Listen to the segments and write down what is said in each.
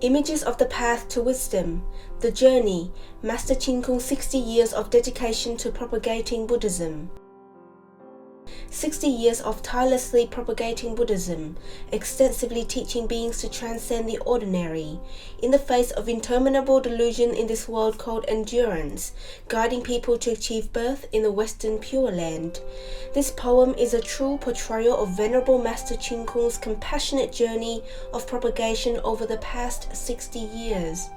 Images of the Path to Wisdom, The Journey, Master Chin Kung's 60 years of dedication to propagating Buddhism. 60 years of tirelessly propagating Buddhism, extensively teaching beings to transcend the ordinary, in the face of interminable delusion in this world called endurance, guiding people to achieve birth in the Western Pure Land. This poem is a true portrayal of Venerable Master Chin Kung's compassionate journey of propagation over the past 60 years.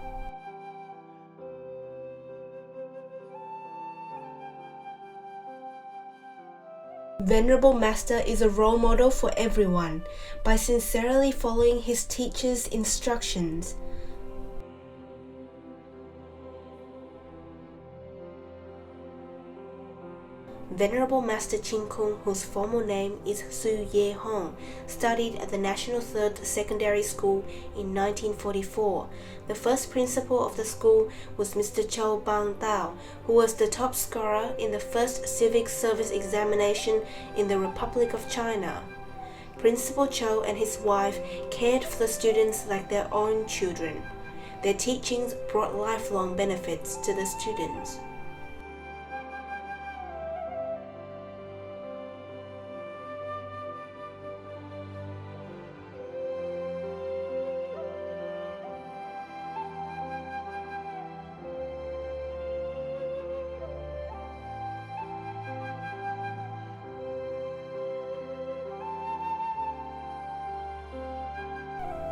Venerable Master is a role model for everyone by sincerely following his teacher's instructions. Venerable Master Chin Kung, whose formal name is Su Ye Hong, studied at the National Third Secondary School in 1944. The first principal of the school was Mr. Chow Bang Dao, who was the top scorer in the first civic service examination in the Republic of China. Principal Chow and his wife cared for the students like their own children. Their teachings brought lifelong benefits to the students.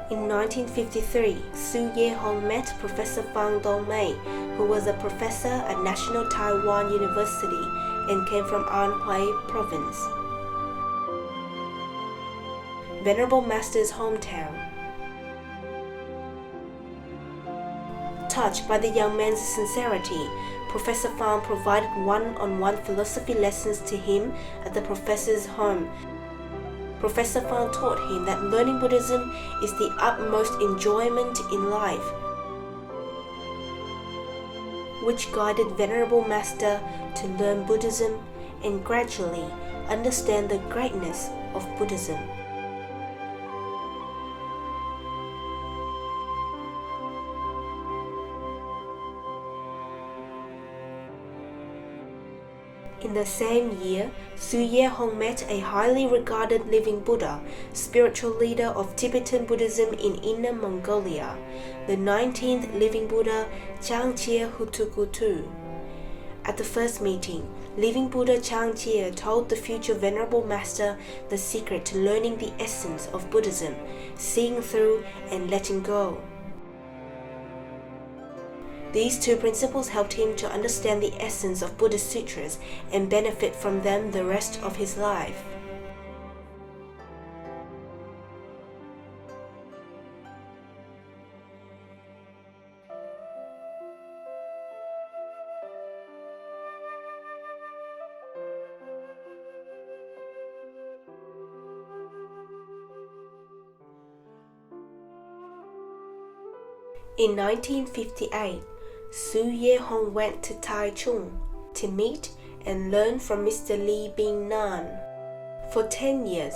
In 1953, Su Ye Hong met Professor Fang Dongmei, who was a professor at National Taiwan University and came from Anhui Province, Venerable Master's hometown. Touched by the young man's sincerity, Professor Fang provided one-on-one philosophy lessons to him at the professor's home. Professor Fang taught him that learning Buddhism is the utmost enjoyment in life, which guided Venerable Master to learn Buddhism and gradually understand the greatness of Buddhism. In the same year, Su Ye Hong met a highly regarded living Buddha, spiritual leader of Tibetan Buddhism in Inner Mongolia, the 19th living Buddha Changchie Hutukutu. At the first meeting, living Buddha Changchie told the future Venerable Master the secret to learning the essence of Buddhism, seeing through and letting go. These two principles helped him to understand the essence of Buddhist sutras and benefit from them the rest of his life. In 1958, Su Ye Hong went to Taichung to meet and learn from Mr. Li Bing Nan. For 10 years,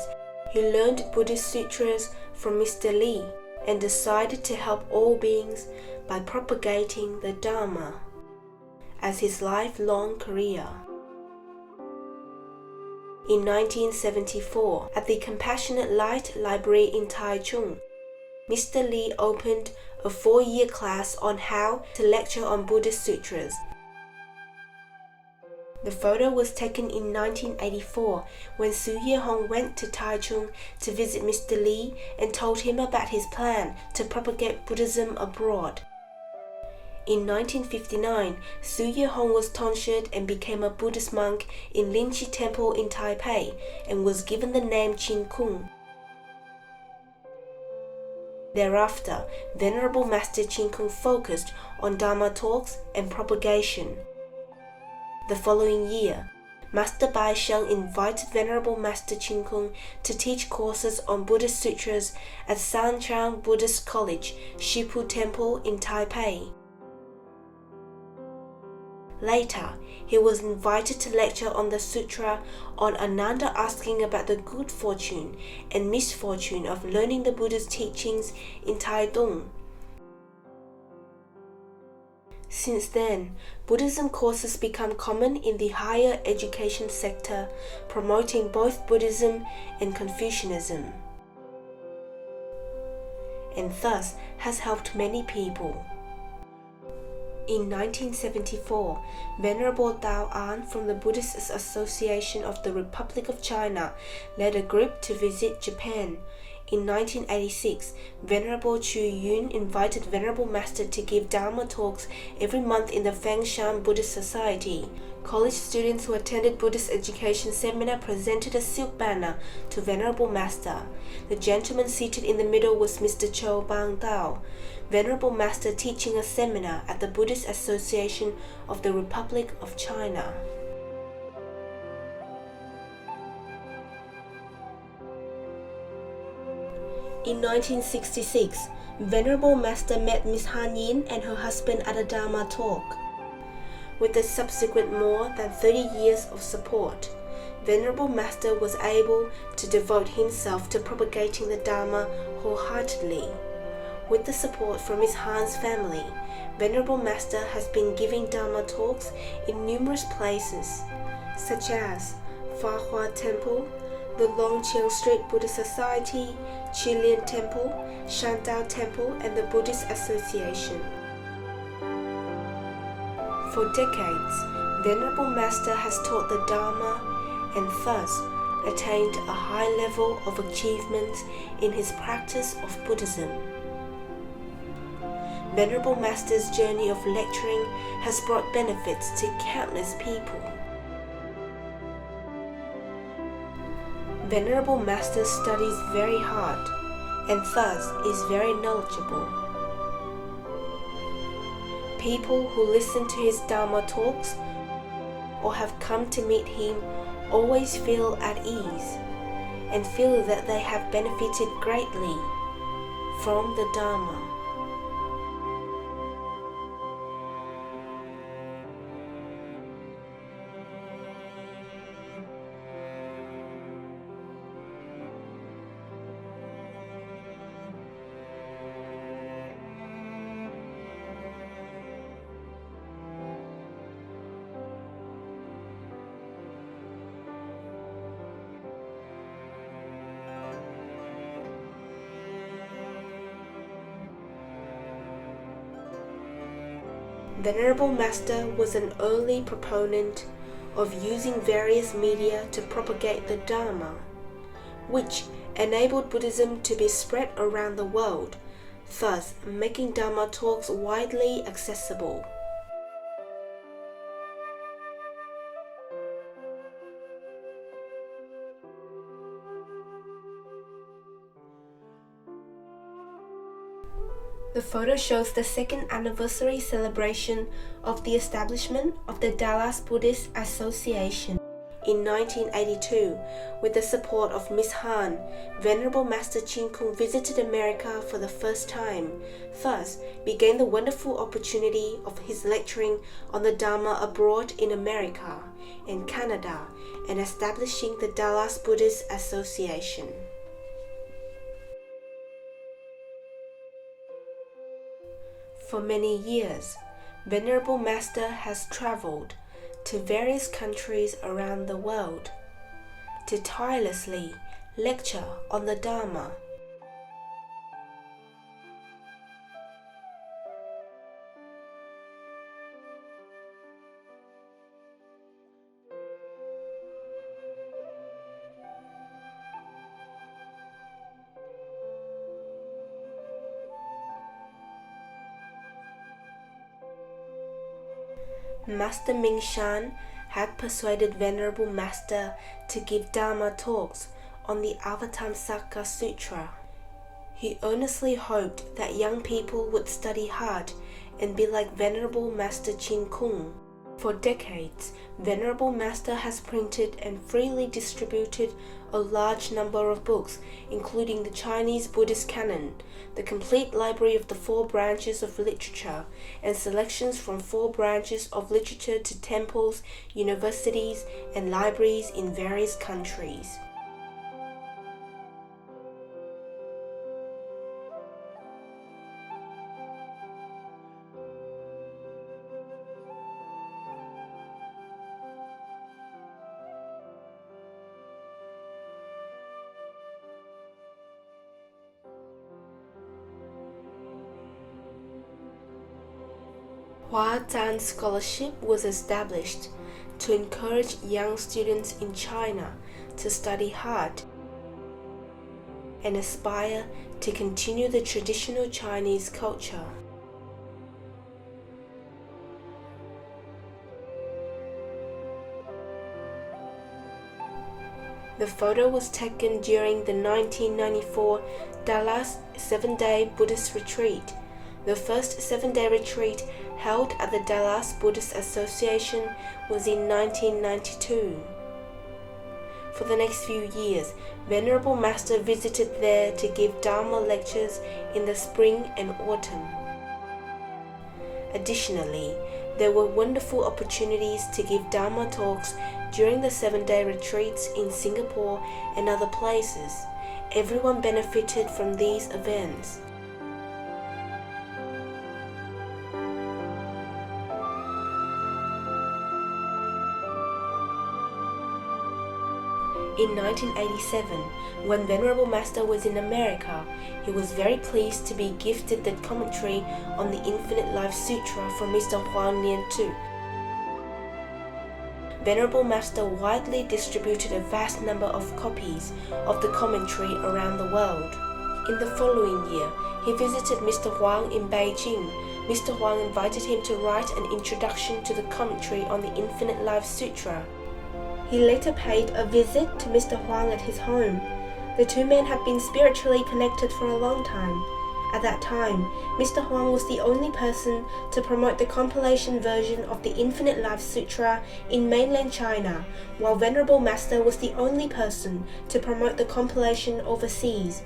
he learned Buddhist sutras from Mr. Li and decided to help all beings by propagating the Dharma as his lifelong career. In 1974, at the Compassionate Light Library in Taichung, Mr. Li opened a 4-year class on how to lecture on Buddhist sutras. The photo was taken in 1984 when Su Ye Hong went to Taichung to visit Mr. Li and told him about his plan to propagate Buddhism abroad. In 1959, Su Ye Hong was tonsured and became a Buddhist monk in Linchi Temple in Taipei and was given the name Chin Kung. Thereafter, Venerable Master Chin Kung focused on Dharma talks and propagation. The following year, Master Bai Sheng invited Venerable Master Chin Kung to teach courses on Buddhist sutras at Sanchang Buddhist College, Shipu Temple in Taipei. Later, he was invited to lecture on the sutra on Ananda asking about the good fortune and misfortune of learning the Buddha's teachings in Taidong. Since then, Buddhism courses become common in the higher education sector, promoting both Buddhism and Confucianism, and thus has helped many people. In 1974, Venerable Dao An from the Buddhist Association of the Republic of China led a group to visit Japan. In 1986, Venerable Chu Yun invited Venerable Master to give Dharma talks every month in the Fangshan Buddhist Society. College students who attended Buddhist education seminar presented a silk banner to Venerable Master. The gentleman seated in the middle was Mr. Chou Bang Dao, Venerable Master teaching a seminar at the Buddhist Association of the Republic of China. In 1966, Venerable Master met Miss Han Yin and her husband at a Dharma talk. With the subsequent more than 30 years of support, Venerable Master was able to devote himself to propagating the Dharma wholeheartedly. With the support from Miss Han's family, Venerable Master has been giving Dharma talks in numerous places, such as Fa Hua Temple, the Longqiang Street Buddhist Society, Qilian Temple, Shandao Temple, and the Buddhist Association. For decades, Venerable Master has taught the Dharma and thus attained a high level of achievement in his practice of Buddhism. Venerable Master's journey of lecturing has brought benefits to countless people. Venerable Master studies very hard and thus is very knowledgeable. People who listen to his Dharma talks or have come to meet him always feel at ease and feel that they have benefited greatly from the Dharma. Venerable Master was an early proponent of using various media to propagate the Dharma, which enabled Buddhism to be spread around the world, thus making Dharma talks widely accessible. The photo shows the second anniversary celebration of the establishment of the Dallas Buddhist Association. In 1982, with the support of Miss Han, Venerable Master Chin Kung visited America for the first time, thus began the wonderful opportunity of his lecturing on the Dharma abroad in America and Canada and establishing the Dallas Buddhist Association. For many years, Venerable Master has traveled to various countries around the world to tirelessly lecture on the Dharma. Master Ming Shan had persuaded Venerable Master to give Dharma talks on the Avatamsaka Sutra. He earnestly hoped that young people would study hard and be like Venerable Master Chin Kung. For decades, Venerable Master has printed and freely distributed a large number of books, including the Chinese Buddhist Canon, the complete library of the 4 branches of literature, and selections from 4 branches of literature to temples, universities, and libraries in various countries. Huazhan Scholarship was established to encourage young students in China to study hard and aspire to continue the traditional Chinese culture. The photo was taken during the 1994 Dallas 7-day Buddhist retreat, the first 7-day retreat held at the Dallas Buddhist Association was in 1992. For the next few years, Venerable Master visited there to give Dharma lectures in the spring and autumn. Additionally, there were wonderful opportunities to give Dharma talks during the 7-day retreats in Singapore and other places. Everyone benefited from these events. In 1987, when Venerable Master was in America, he was very pleased to be gifted the commentary on the Infinite Life Sutra from Mr. Huang Nian Tu. Venerable Master widely distributed a vast number of copies of the commentary around the world. In the following year, he visited Mr. Huang in Beijing. Mr. Huang invited him to write an introduction to the commentary on the Infinite Life Sutra. He later paid a visit to Mr. Huang at his home. The two men had been spiritually connected for a long time. At that time, Mr. Huang was the only person to promote the compilation version of the Infinite Life Sutra in mainland China, while Venerable Master was the only person to promote the compilation overseas.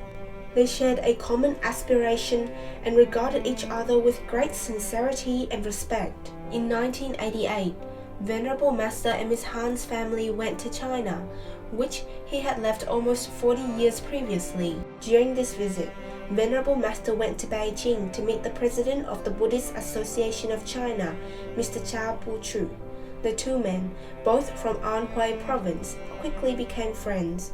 They shared a common aspiration and regarded each other with great sincerity and respect. In 1988, Venerable Master and Miss Han's family went to China, which he had left almost 40 years previously. During this visit, Venerable Master went to Beijing to meet the president of the Buddhist Association of China, Mr. Chao Pu-chu. The two men, both from Anhui province, quickly became friends.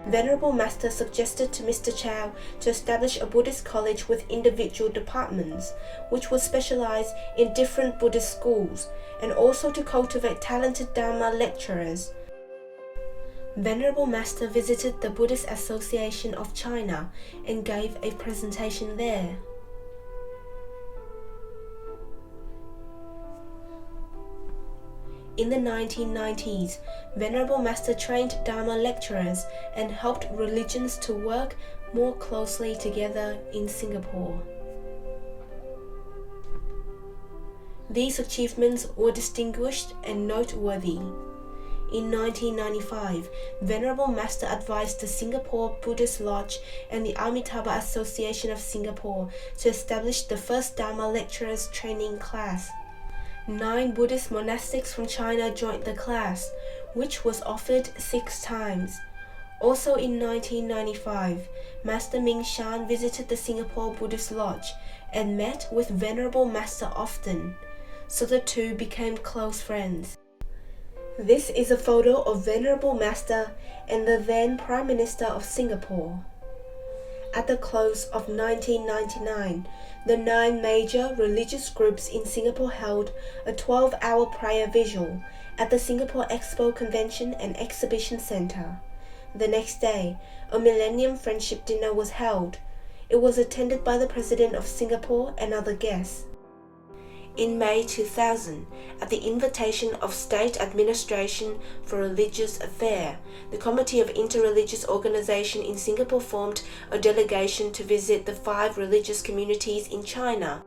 Venerable Master suggested to Mr. Chao to establish a Buddhist college with individual departments, which would specialize in different Buddhist schools, and also to cultivate talented Dharma lecturers. Venerable Master visited the Buddhist Association of China and gave a presentation there. In the 1990s, Venerable Master trained Dharma lecturers and helped religions to work more closely together in Singapore. These achievements were distinguished and noteworthy. In 1995, Venerable Master advised the Singapore Buddhist Lodge and the Amitabha Association of Singapore to establish the first Dharma lecturers training class. 9 Buddhist monastics from China joined the class, which was offered 6 times. Also in 1995, Master Ming Shan visited the Singapore Buddhist Lodge and met with Venerable Master often, so the two became close friends. This is a photo of Venerable Master and the then Prime Minister of Singapore. At the close of 1999, the 9 major religious groups in Singapore held a 12-hour prayer vigil at the Singapore Expo Convention and Exhibition Centre. The next day, a Millennium Friendship Dinner was held. It was attended by the President of Singapore and other guests. In May 2000, at the invitation of State Administration for Religious Affairs, the Committee of Interreligious Organisation in Singapore formed a delegation to visit the 5 religious communities in China.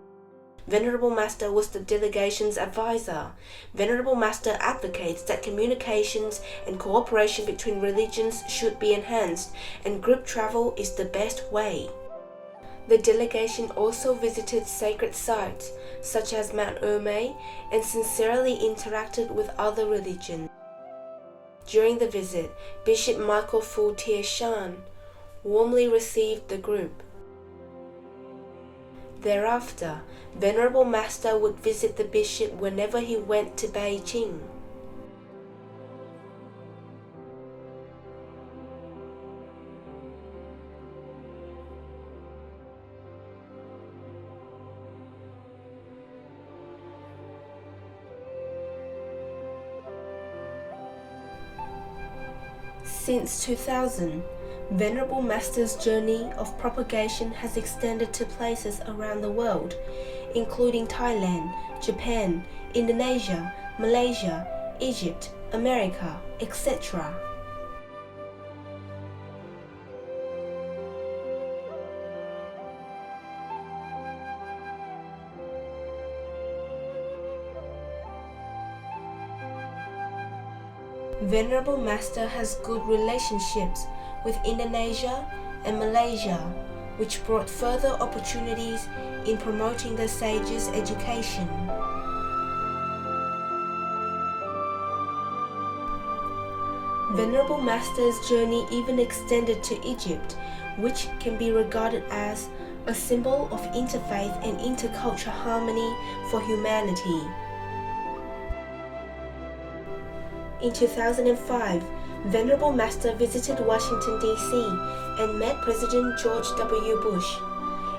Venerable Master was the delegation's advisor. Venerable Master advocates that communications and cooperation between religions should be enhanced, and group travel is the best way. The delegation also visited sacred sites, such as Mount Ermei, and sincerely interacted with other religions. During the visit, Bishop Michael Fu Tie Shan warmly received the group. Thereafter, Venerable Master would visit the bishop whenever he went to Beijing. Since 2000, Venerable Master's journey of propagation has extended to places around the world, including Thailand, Japan, Indonesia, Malaysia, Egypt, America, etc. Venerable Master has good relationships with Indonesia and Malaysia, which brought further opportunities in promoting the sages' education. Venerable Master's journey even extended to Egypt, which can be regarded as a symbol of interfaith and intercultural harmony for humanity. In 2005, Venerable Master visited Washington, D.C. and met President George W. Bush.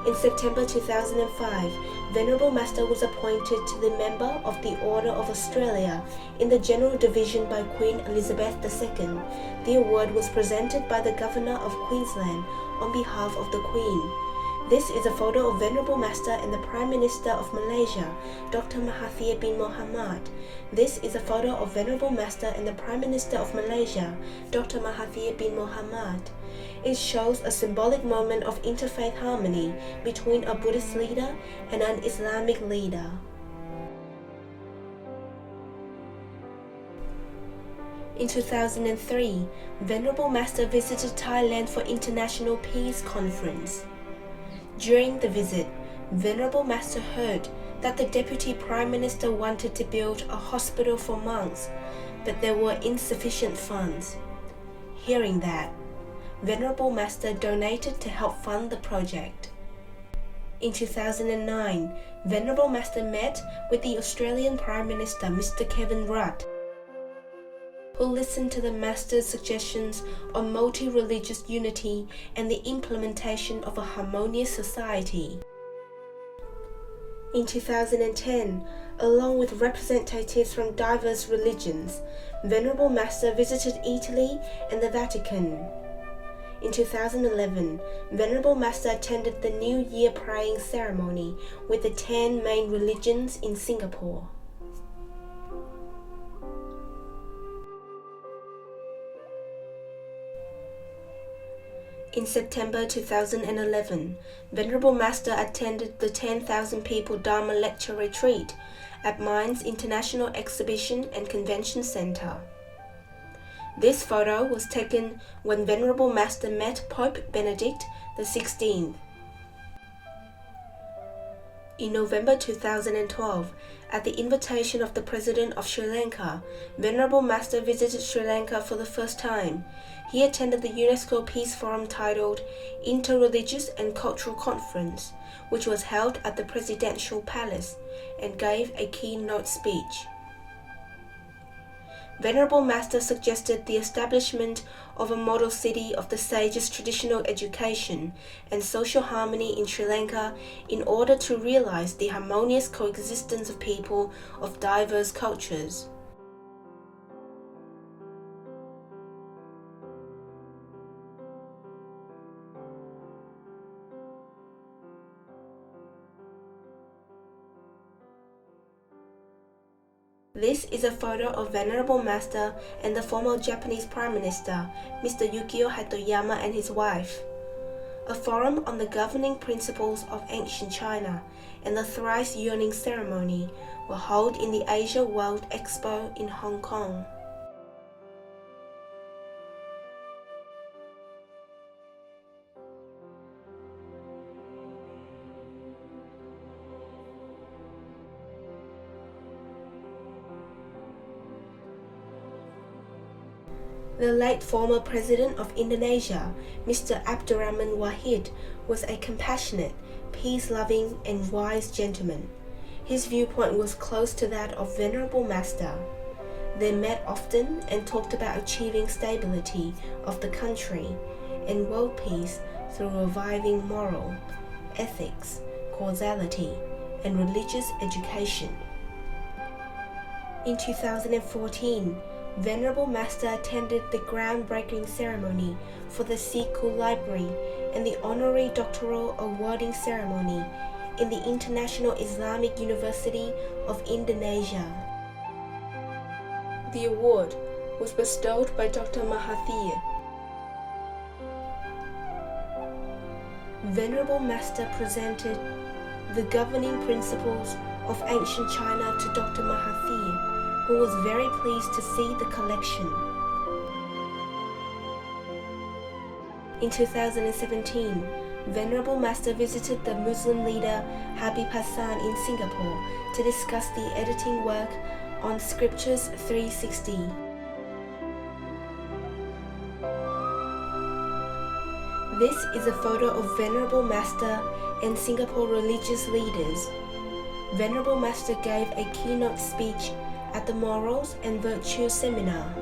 In September 2005, Venerable Master was appointed to the member of the Order of Australia in the General Division by Queen Elizabeth II. The award was presented by the Governor of Queensland on behalf of the Queen. This is a photo of Venerable Master and the Prime Minister of Malaysia, Dr. Mahathir bin Mohamad. This is a photo of Venerable Master and the Prime Minister of Malaysia, Dr. Mahathir bin Mohamad. It shows a symbolic moment of interfaith harmony between a Buddhist leader and an Islamic leader. In 2003, Venerable Master visited Thailand for International Peace Conference. During the visit, Venerable Master heard that the Deputy Prime Minister wanted to build a hospital for monks, but there were insufficient funds. Hearing that, Venerable Master donated to help fund the project. In 2009, Venerable Master met with the Australian Prime Minister Mr. Kevin Rudd, who listened to the Master's suggestions on multi-religious unity and the implementation of a harmonious society. In 2010, along with representatives from diverse religions, Venerable Master visited Italy and the Vatican. In 2011, Venerable Master attended the New Year praying ceremony with the 10 main religions in Singapore. In September 2011, Venerable Master attended the 10,000 people Dharma lecture retreat at Mind's International Exhibition and Convention Center. This photo was taken when Venerable Master met Pope Benedict XVI. In November 2012, at the invitation of the President of Sri Lanka, Venerable Master visited Sri Lanka for the first time. He attended the UNESCO Peace Forum titled Interreligious and Cultural Conference, which was held at the Presidential Palace, and gave a keynote speech. Venerable Master suggested the establishment of a model city of the sages' traditional education and social harmony in Sri Lanka in order to realize the harmonious coexistence of people of diverse cultures. This is a photo of Venerable Master and the former Japanese Prime Minister, Mr. Yukio Hatoyama, and his wife. A forum on the governing principles of ancient China and the thrice yearning ceremony were held in the Asia World Expo in Hong Kong. The late former President of Indonesia, Mr. Abdurrahman Wahid, was a compassionate, peace-loving and wise gentleman. His viewpoint was close to that of Venerable Master. They met often and talked about achieving stability of the country and world peace through reviving moral, ethics, causality, and religious education. In 2014, Venerable Master attended the groundbreaking ceremony for the Sikh Library and the honorary doctoral awarding ceremony in the International Islamic University of Indonesia. The award was bestowed by Dr. Mahathir. Venerable Master presented the governing principles of ancient China to Dr. Mahathir, who was very pleased to see the collection. In 2017, Venerable Master visited the Muslim leader Habib Hassan in Singapore to discuss the editing work on Scriptures 360. This is a photo of Venerable Master and Singapore religious leaders. Venerable Master gave a keynote speech at the Morals and Virtues Seminar.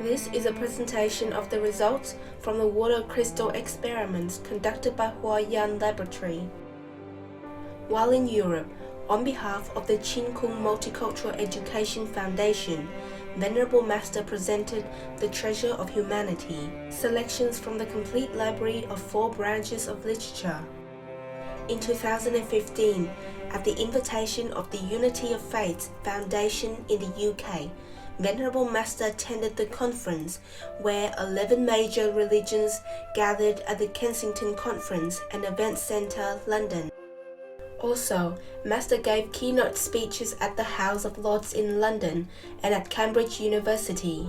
This is a presentation of the results from the water crystal experiments conducted by Huayan Laboratory. While in Europe, on behalf of the Chin Kung Multicultural Education Foundation, Venerable Master presented The Treasure of Humanity, selections from the complete library of 4 branches of literature. In 2015, at the invitation of the Unity of Faiths Foundation in the UK, Venerable Master attended the conference where 11 major religions gathered at the Kensington Conference and Event Centre, London. Also, Master gave keynote speeches at the House of Lords in London and at Cambridge University.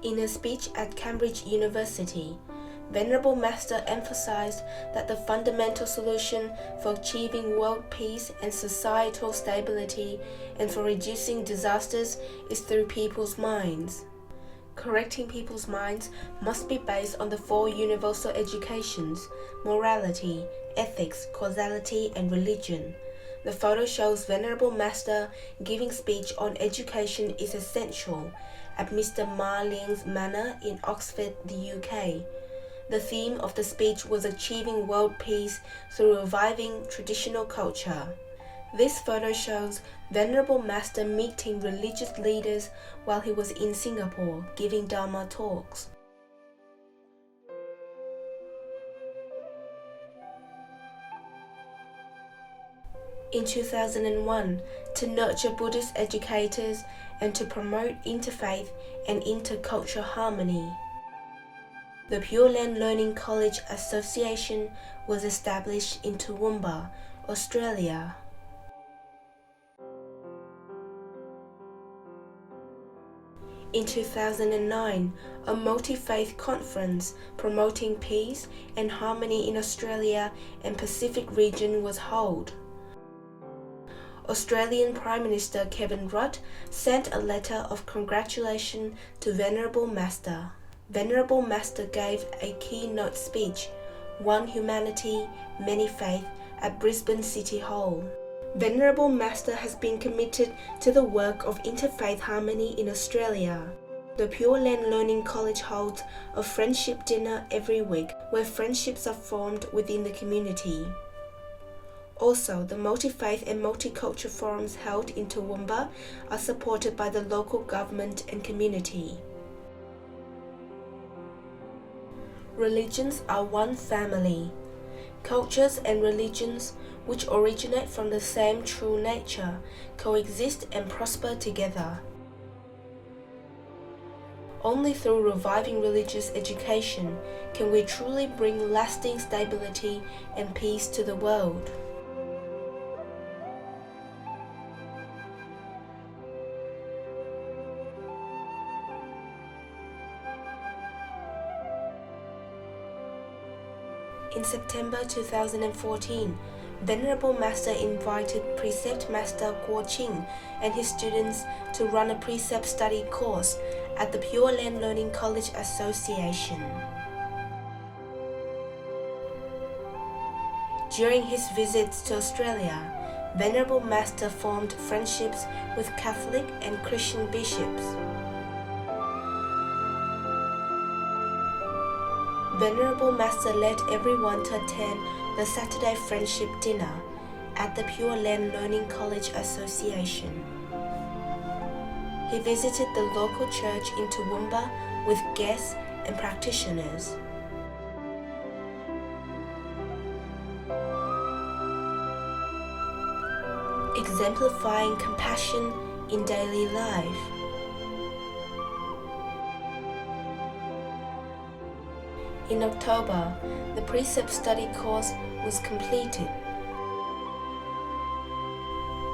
In a speech at Cambridge University, Venerable Master emphasized that the fundamental solution for achieving world peace and societal stability and for reducing disasters is through people's minds. Correcting people's minds must be based on the 4 universal educations: morality, ethics, causality, and religion. The photo shows Venerable Master giving speech on education is essential at Mr. Ma Ling's Manor in Oxford, the UK. The theme of the speech was achieving world peace through reviving traditional culture. This photo shows Venerable Master meeting religious leaders while he was in Singapore giving Dharma talks. In 2001, to nurture Buddhist educators and to promote interfaith and intercultural harmony, the Pure Land Learning College Association was established in Toowoomba, Australia. In 2009, a multi-faith conference promoting peace and harmony in Australia and Pacific region was held. Australian Prime Minister Kevin Rudd sent a letter of congratulation to Venerable Master. Venerable Master gave a keynote speech, One Humanity, Many Faith, at Brisbane City Hall. Venerable Master has been committed to the work of interfaith harmony in Australia. The Pure Land Learning College holds a friendship dinner every week where friendships are formed within the community. Also, the multi-faith and multicultural forums held in Toowoomba are supported by the local government and community. Religions are one family. Cultures and religions, which originate from the same true nature, coexist and prosper together. Only through reviving religious education can we truly bring lasting stability and peace to the world. In September 2014, Venerable Master invited Precept Master Guo Qing and his students to run a precept study course at the Pure Land Learning College Association. During his visits to Australia, Venerable Master formed friendships with Catholic and Christian bishops. Venerable Master led everyone to attend the Saturday Friendship Dinner at the Pure Land Learning College Association. He visited the local church in Toowoomba with guests and practitioners. Exemplifying compassion in daily life. In October, the precept study course was completed.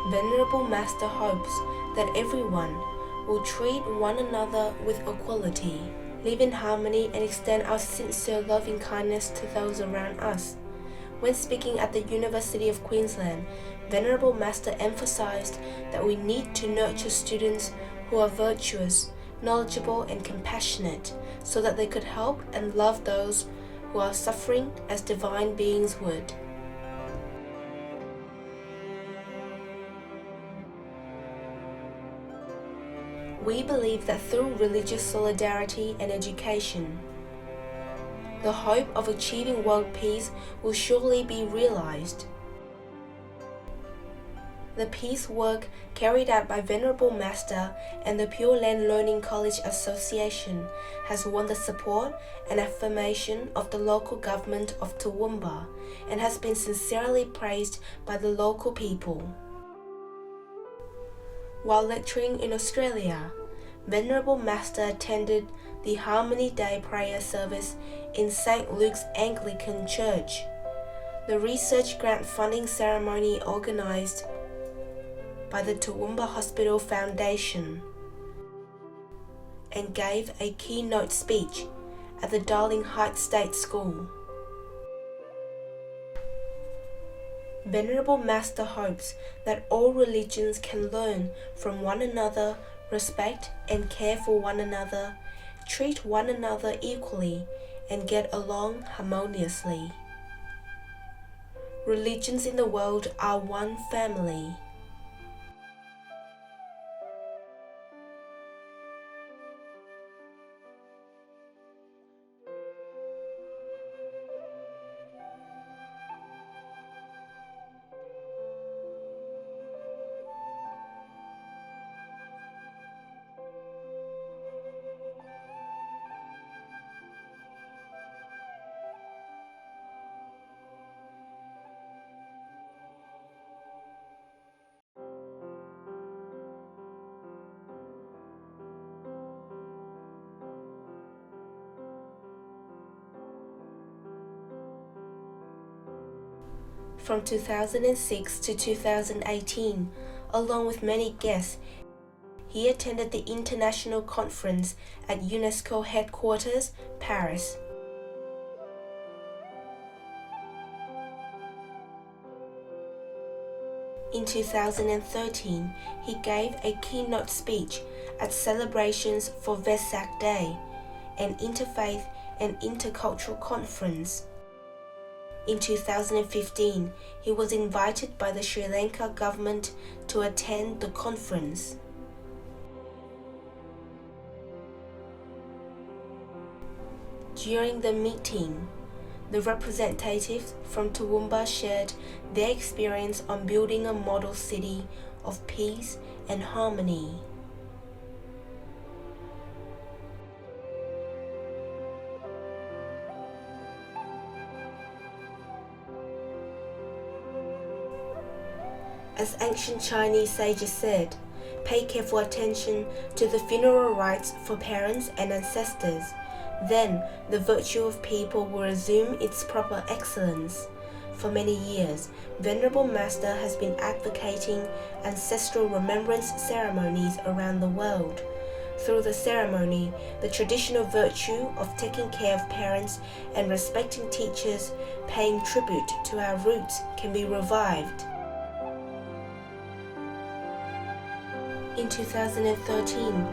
Venerable Master hopes that everyone will treat one another with equality, live in harmony, and extend our sincere loving kindness to those around us. When speaking at the University of Queensland, Venerable Master emphasized that we need to nurture students who are virtuous, knowledgeable, and compassionate, so that they could help and love those who are suffering as divine beings would. We believe that through religious solidarity and education, the hope of achieving world peace will surely be realized. The peace work carried out by Venerable Master and the Pure Land Learning College Association has won the support and affirmation of the local government of Toowoomba and has been sincerely praised by the local people. While lecturing in Australia, Venerable Master attended the Harmony Day prayer service in St. Luke's Anglican Church, the research grant funding ceremony organised by the Toowoomba Hospital Foundation, and gave a keynote speech at the Darling Heights State School. Venerable Master hopes that all religions can learn from one another, respect and care for one another, treat one another equally, and get along harmoniously. Religions in the world are one family. From 2006 to 2018, along with many guests, he attended the International Conference at UNESCO Headquarters, Paris. In 2013, he gave a keynote speech at celebrations for Vesak Day, an interfaith and intercultural conference. In 2015, he was invited by the Sri Lanka government to attend the conference. During the meeting, the representatives from Toowoomba shared their experience on building a model city of peace and harmony. As ancient Chinese sages said, pay careful attention to the funeral rites for parents and ancestors. Then the virtue of people will resume its proper excellence. For many years, Venerable Master has been advocating ancestral remembrance ceremonies around the world. Through the ceremony, the traditional virtue of taking care of parents and respecting teachers, paying tribute to our roots, can be revived. In 2013,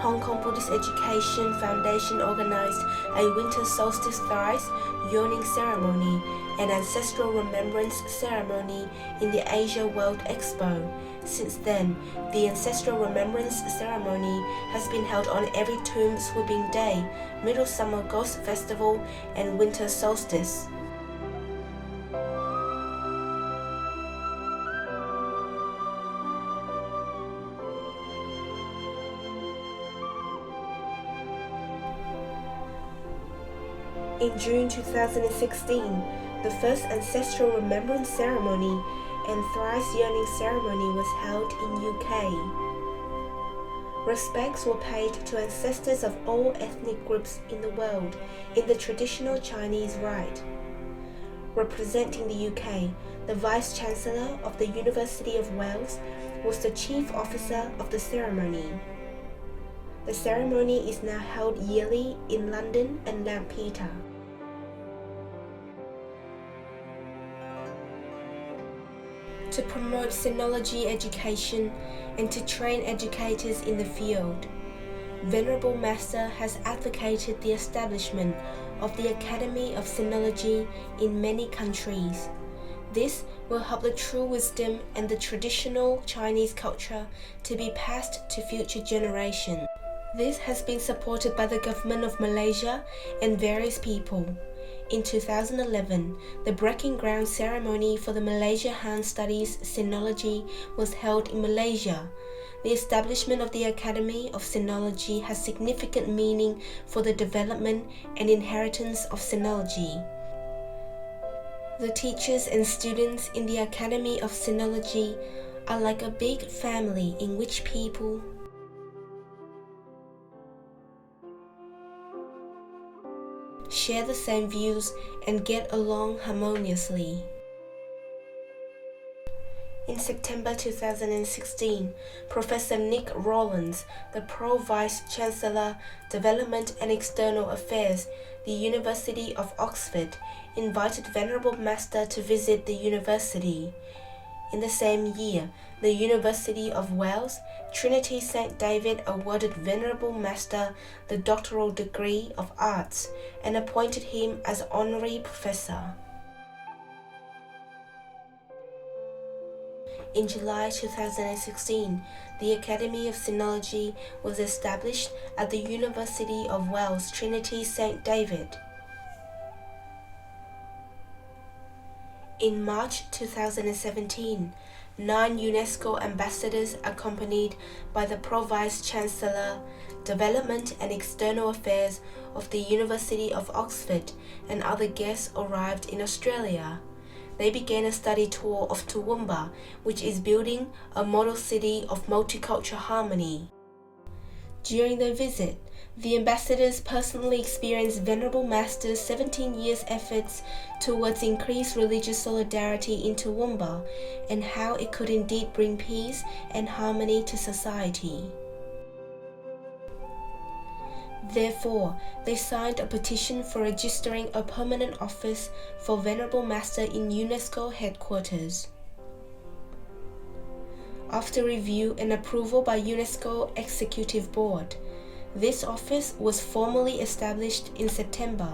Hong Kong Buddhist Education Foundation organized a winter solstice thrice yearning ceremony and ancestral remembrance ceremony in the Asia World Expo. Since then, the ancestral remembrance ceremony has been held on every tomb sweeping day, middle summer ghost festival, and winter solstice. In June 2016, the first ancestral remembrance ceremony and thrice yearning ceremony was held in UK. Respects were paid to ancestors of all ethnic groups in the world in the traditional Chinese rite. Representing the UK, the Vice-Chancellor of the University of Wales was the chief officer of the ceremony. The ceremony is now held yearly in London and St. Peter. To promote sinology education and to train educators in the field, Venerable Master has advocated the establishment of the Academy of Sinology in many countries. This will help the true wisdom and the traditional Chinese culture to be passed to future generations. This has been supported by the government of Malaysia and various people. In 2011, the breaking ground ceremony for the Malaysia Han Studies Sinology was held in Malaysia. The establishment of the Academy of Sinology has significant meaning for the development and inheritance of Sinology. The teachers and students in the Academy of Sinology are like a big family in which people share the same views and get along harmoniously. In September 2016, Professor Nick Rawlins, the Pro-Vice-Chancellor, Development and External Affairs, the University of Oxford, invited Venerable Master to visit the university. In the same year, the University of Wales, Trinity St. David awarded Venerable Master the doctoral degree of arts and appointed him as honorary professor. In July 2016, the Academy of Sinology was established at the University of Wales, Trinity St. David. In March 2017, 9 UNESCO ambassadors accompanied by the Pro-Vice-Chancellor, Development and External Affairs of the University of Oxford and other guests arrived in Australia. They began a study tour of Toowoomba, which is building a model city of multicultural harmony. During their visit, the ambassadors personally experienced Venerable Master's 17 years' efforts towards increased religious solidarity in Toowoomba and how it could indeed bring peace and harmony to society. Therefore, they signed a petition for registering a permanent office for Venerable Master in UNESCO headquarters. After review and approval by UNESCO Executive Board, this office was formally established in September.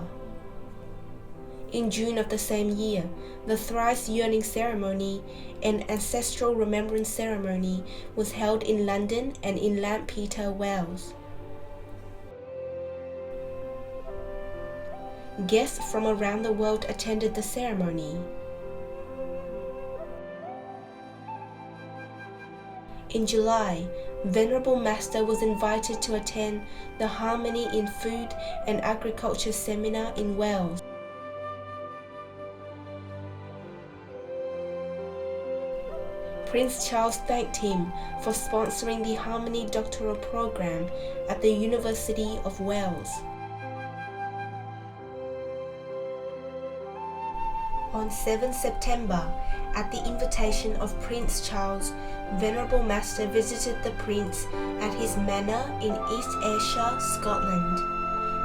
In June of the same year, the thrice yearning ceremony and ancestral remembrance ceremony was held in London and in St. Peter, Wales. Guests from around the world attended the ceremony. In July, Venerable Master was invited to attend the Harmony in Food and Agriculture seminar in Wales. Prince Charles thanked him for sponsoring the Harmony doctoral program at the University of Wales. On 7 September, at the invitation of Prince Charles, Venerable Master visited the Prince at his manor in East Ayrshire, Scotland.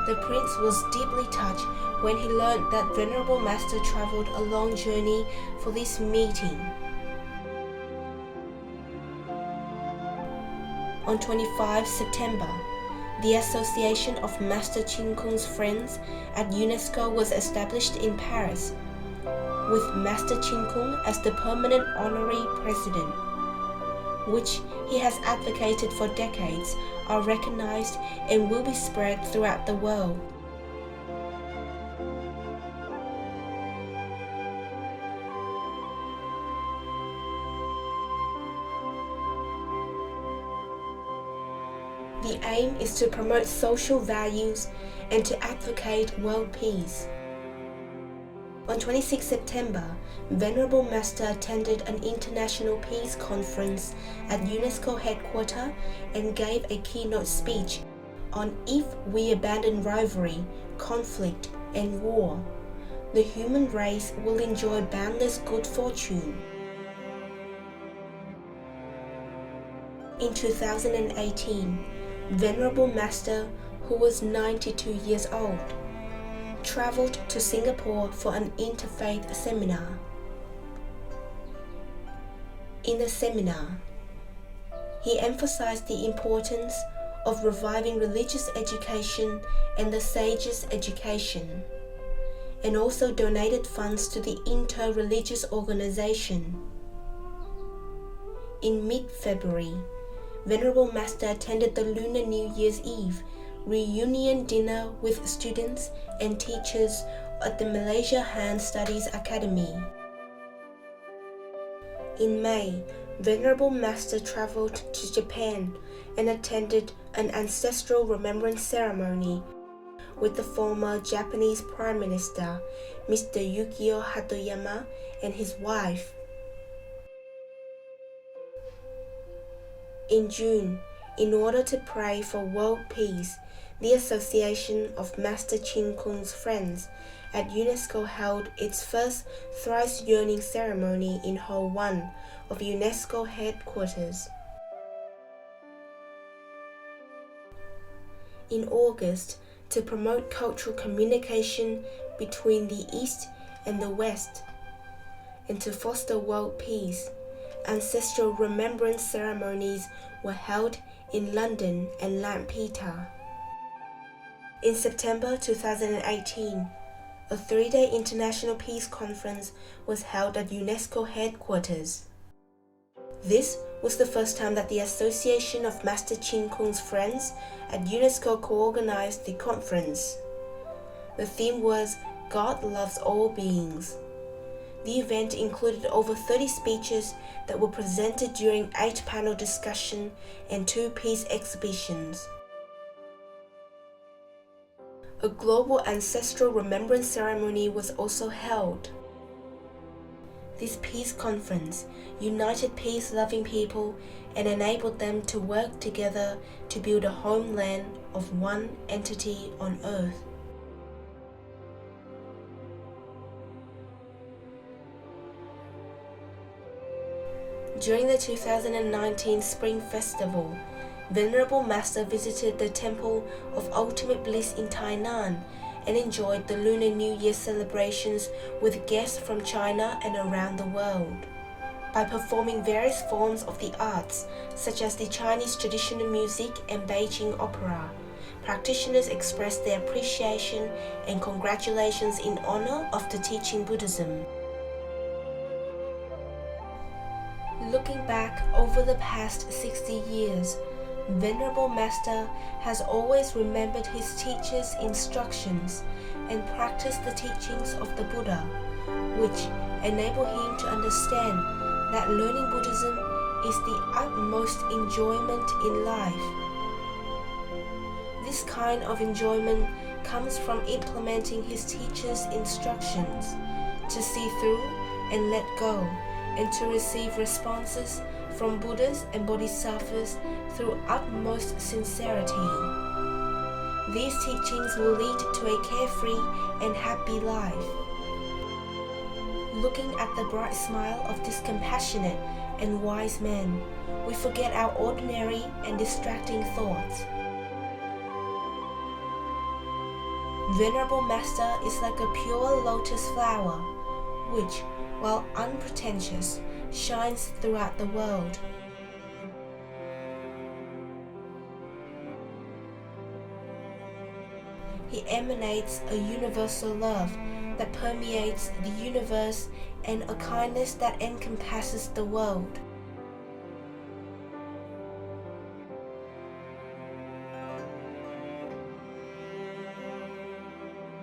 The Prince was deeply touched when he learned that Venerable Master travelled a long journey for this meeting. On 25 September, The Association of Master Chin Kung's Friends at UNESCO was established in Paris, with Master Chin Kung as the permanent honorary president, which he has advocated for decades, are recognized and will be spread throughout the world. The aim is to promote social values and to advocate world peace. On 26 September, Venerable Master attended an international peace conference at UNESCO headquarters and gave a keynote speech on if we abandon rivalry, conflict, and war, the human race will enjoy boundless good fortune. In 2018, Venerable Master, who was 92 years old, traveled to Singapore for an interfaith seminar. In the seminar, he emphasized the importance of reviving religious education and the sages' education, and also donated funds to the inter-religious organization. In mid-February, Venerable Master attended the Lunar New Year's Eve reunion dinner with students and teachers at the Malaysia Han Studies Academy. In May, Venerable Master traveled to Japan and attended an ancestral remembrance ceremony with the former Japanese Prime Minister, Mr. Yukio Hatoyama, and his wife. In June, in order to pray for world peace, the Association of Master Chin Kung's Friends at UNESCO held its first thrice yearning ceremony in Hall 1 of UNESCO headquarters. In August, to promote cultural communication between the East and the West, and to foster world peace, ancestral remembrance ceremonies were held in London and Lampeter. In September 2018, a 3-day international peace conference was held at UNESCO headquarters. This was the first time that the Association of Master Chin Kung's Friends at UNESCO co-organized the conference. The theme was God Loves All Beings. The event included over 30 speeches that were presented during 8-panel discussion and 2 peace exhibitions. A global ancestral remembrance ceremony was also held. This peace conference united peace-loving people and enabled them to work together to build a homeland of one entity on earth. During the 2019 Spring Festival, Venerable Master visited the Temple of Ultimate Bliss in Tainan and enjoyed the Lunar New Year celebrations with guests from China and around the world. By performing various forms of the arts, such as the Chinese traditional music and Beijing opera, practitioners expressed their appreciation and congratulations in honor of the teaching Buddhism. Looking back over the past 60 years, Venerable Master has always remembered his teacher's instructions and practiced the teachings of the Buddha, which enable him to understand that learning Buddhism is the utmost enjoyment in life. This kind of enjoyment comes from implementing his teacher's instructions, to see through and let go, and to receive responses from Buddhas and Bodhisattvas through utmost sincerity. These teachings will lead to a carefree and happy life. Looking at the bright smile of this compassionate and wise man, we forget our ordinary and distracting thoughts. Venerable Master is like a pure lotus flower, which, while unpretentious, shines throughout the world. He emanates a universal love that permeates the universe and a kindness that encompasses the world.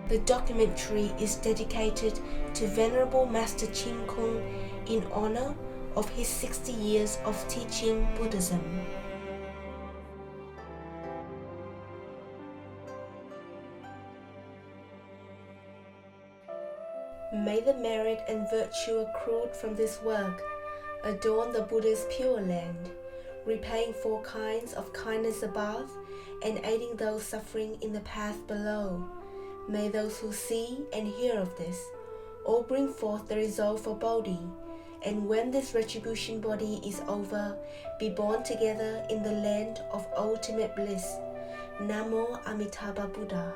The documentary is dedicated to Venerable Master Chin Kung in honor of his 60 years of teaching Buddhism. May the merit and virtue accrued from this work adorn the Buddha's Pure Land, repaying 4 kinds of kindness above and aiding those suffering in the path below. May those who see and hear of this all bring forth the resolve for Bodhi, and when this retribution body is over, be born together in the land of ultimate bliss. Namo Amitabha Buddha.